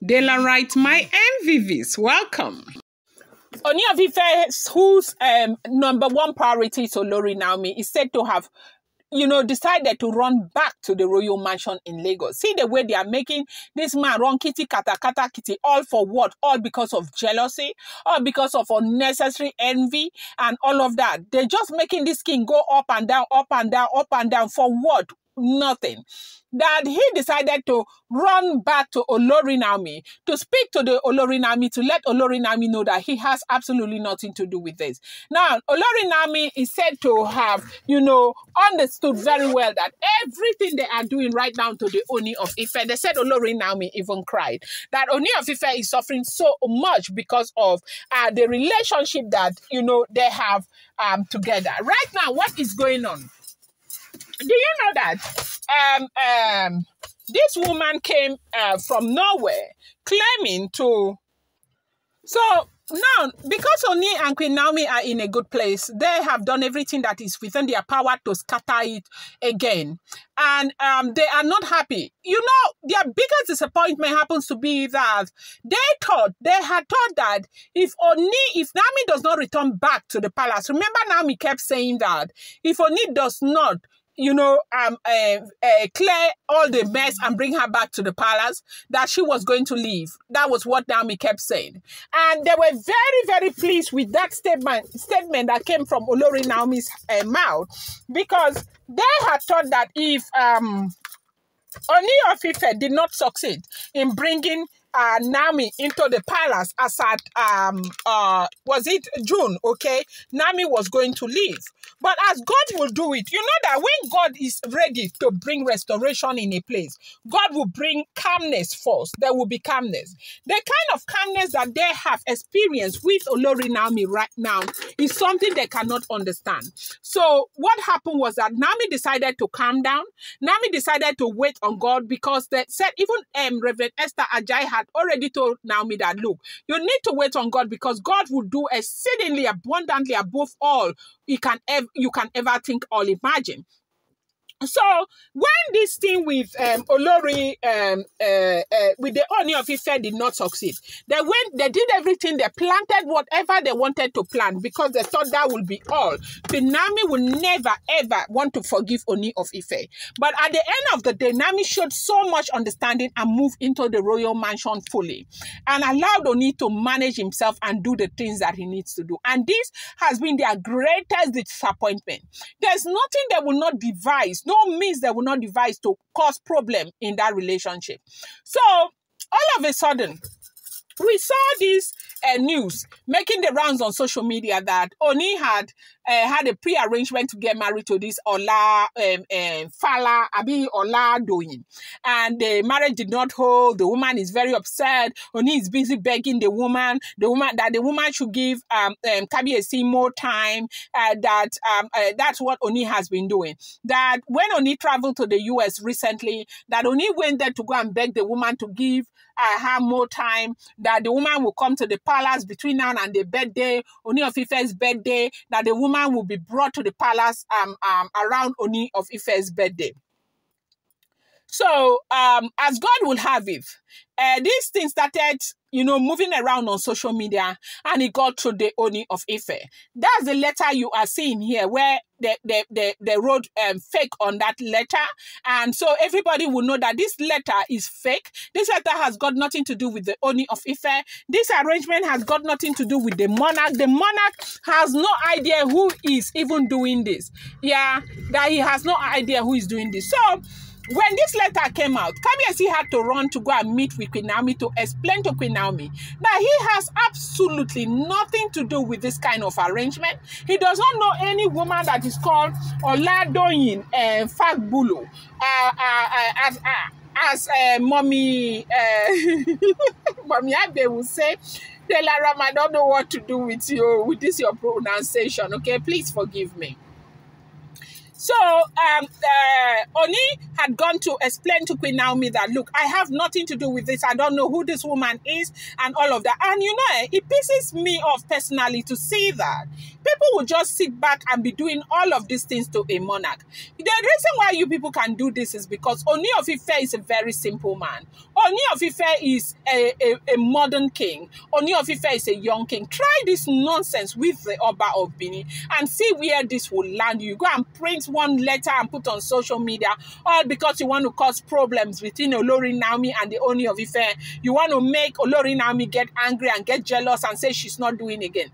Dela writes, my MVVs, welcome. Ooni of Ife, whose number one priority is Olori Naomi, is said to have, decided to run back to the royal mansion in Lagos. See the way they are making this man run kitty, kata, kata, kitty, all for what? All because of jealousy, all because of unnecessary envy and all of that. They're just making this king go up and down, up and down, up and down for what? Nothing. That he decided to run back to Olori Naomi, to speak to the Olori Naomi, to let Olori Naomi know that he has absolutely nothing to do with this. Now, Olori Naomi is said to have, understood very well that everything they are doing right now to the Ooni of Ife, they said Olori Naomi even cried, that Ooni of Ife is suffering so much because of the relationship that, they have together. Right now, what is going on? Do you know that this woman came from Norway claiming to... So now, because Ooni and Queen Naomi are in a good place, they have done everything that is within their power to scatter it again. And they are not happy. Their biggest disappointment happens to be that they had thought that if Naomi does not return back to the palace, remember Naomi kept saying that if Ooni does not clear all the mess and bring her back to the palace, that she was going to leave. That was what Naomi kept saying. And they were very, very pleased with that statement that came from Olori Naomi's mouth, because they had thought that if Ooni of Ife did not succeed in bringing Naomi into the palace as at was it June? Okay, Naomi was going to leave. But as God will do it, you know that when God is ready to bring restoration in a place, God will bring calmness first. There will be calmness. The kind of calmness that they have experienced with Olori Naomi right now is something they cannot understand. So what happened was that Naomi decided to calm down. Naomi decided to wait on God, because they said, even Reverend Esther Ajayi had already told Naomi that, look, you need to wait on God, because God will do exceedingly abundantly above all you can ever think or imagine. So when this thing with Olori, with the Ooni of Ife did not succeed, they did everything, they planted whatever they wanted to plant, because they thought that would be all. But Naomi will never ever want to forgive Ooni of Ife. But at the end of the day, Naomi showed so much understanding and moved into the royal mansion fully, and allowed Ooni to manage himself and do the things that he needs to do. And this has been their greatest disappointment. There's nothing they will not devise, no means they will not devise to cause problem in that relationship. So all of a sudden, we saw this news making the rounds on social media that Ooni had a pre-arrangement to get married to this Ola Doyin, and the marriage did not hold. The woman is very upset. Ooni is busy begging the woman that the woman should give Kabiyesi more time. That's what Ooni has been doing. That when Ooni traveled to the US recently, that Ooni went there to go and beg the woman to give her more time, that the woman will come to the palace between now and the birthday, Ooni of Ife's birthday, that the woman will be brought to the palace around Ooni of Ife's birthday. So, as God will have it, these things started, moving around on social media, and it got to the Ooni of Ife. That's the letter you are seeing here, where they wrote fake on that letter. And so everybody will know that this letter is fake. This letter has got nothing to do with the Ooni of Ife. This arrangement has got nothing to do with the monarch. The monarch has no idea who is even doing this. Yeah, that he has no idea who is doing this. So, when this letter came out, Kabiyesi had to run to go and meet with Queen Naomi to explain to Queen Naomi that he has absolutely nothing to do with this kind of arrangement. He does not know any woman that is called Ola Doyin Fagbulu. As Mommy Mommy Abe will say, Delaram, I don't know what to do with you, with this your pronunciation, okay? Please forgive me. So Oni had gone to explain to Queen Naomi that, look, I have nothing to do with this. I don't know who this woman is and all of that. And you know, it pisses me off personally to see that people will just sit back and be doing all of these things to a monarch. The reason why you people can do this is because Ooni of Ife is a very simple man. Ooni of Ife is a modern king. Ooni of Ife is a young king. Try this nonsense with the Oba of Bini and see where this will land you. Go and print one letter and put on social media, all because you want to cause problems between Olori Naomi and the Ooni of Ife. You want to make Olori Naomi get angry and get jealous and say she's not doing again.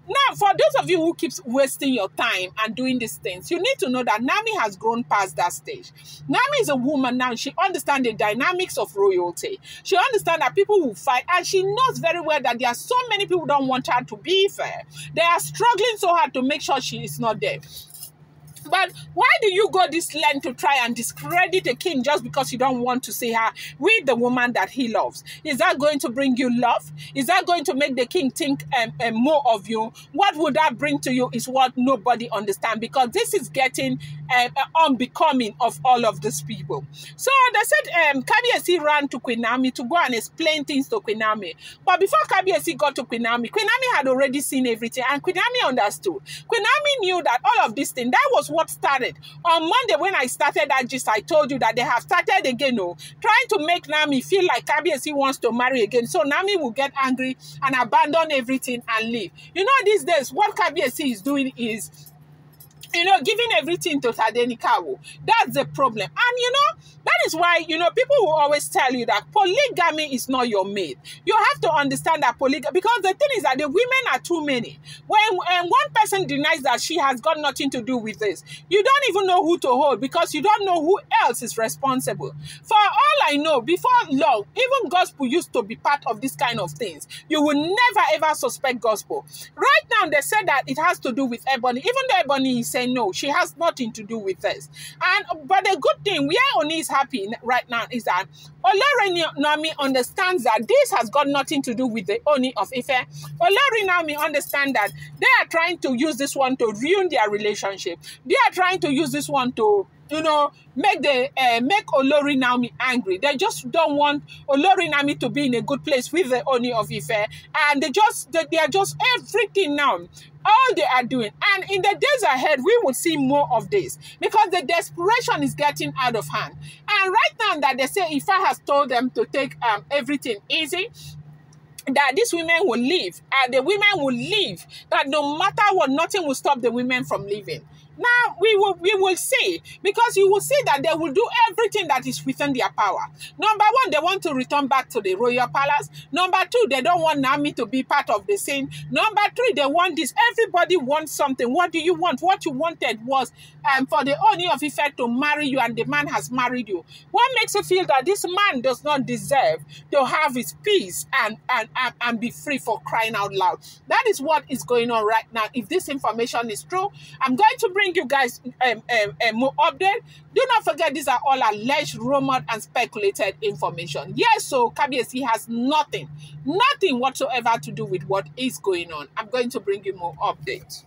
Now, for those of you who keeps wasting your time and doing these things, you need to know that Naomi has grown past that stage. Naomi is a woman now. She understands the dynamics of royalty. She understands that people will fight, and she knows very well that there are so many people who don't want her to be fair. They are struggling so hard to make sure she is not there. But why do you go this length to try and discredit a king just because you don't want to see her with the woman that he loves? Is that going to bring you love? Is that going to make the king think more of you? What would that bring to you is what nobody understands, because this is getting unbecoming of all of these people. So they said Kabiyesi ran to Queen Naomi to go and explain things to Queen Naomi. But before Kabiyesi got to Queen Naomi had already seen everything, and Queen Naomi understood. Queen Naomi knew that all of this thing, that was what started. On Monday, when I started that gist, I told you that they have started again, trying to make Naomi feel like Kabiyesi wants to marry again. So Naomi will get angry and abandon everything and leave. You know, these days, what Kabiyesi is doing is, you know, giving everything to Tadenikawo. That's the problem. And, you know, that is why, you know, people will always tell you that polygamy is not your mate. You have to understand that polygamy, because the thing is that the women are too many. When one person denies that she has got nothing to do with this, you don't even know who to hold, because you don't know who else is responsible. For all I know, before long, even gospel used to be part of this kind of things. You will never ever suspect gospel. Right now, they said that it has to do with Ebony. Even though Ebony is saying no, she has nothing to do with this. But the good thing, where Oni is happy right now, is that Olori Naomi understands that this has got nothing to do with the Ooni of Ife. Olori Naomi understands that they are trying to use this one to ruin their relationship. They are trying to use this one to, you know, make Olori Naomi angry. They just don't want Olori Naomi to be in a good place with the Ooni of Ife, and they are just everything now. All they are doing. And in the days ahead, we will see more of this, because the desperation is getting out of hand. And right now that they say Ife has told them to take everything easy, that these women will leave, and the women will leave, that no matter what, nothing will stop the women from leaving. Now, we will see, because you will see that they will do everything that is within their power. Number one, they want to return back to the royal palace. Number two, they don't want Naomi to be part of the scene. Number three, they want this. Everybody wants something. What do you want? What you wanted was for the Ooni of Ife to marry you, and the man has married you. What makes you feel that this man does not deserve to have his peace and be free, for crying out loud? That is what is going on right now. If this information is true, I'm going to bring you guys more update. Do not forget, these are all alleged, rumored, and speculated information. Yes, so Kabiyesi has nothing whatsoever to do with what is going on. I'm going to bring you more updates.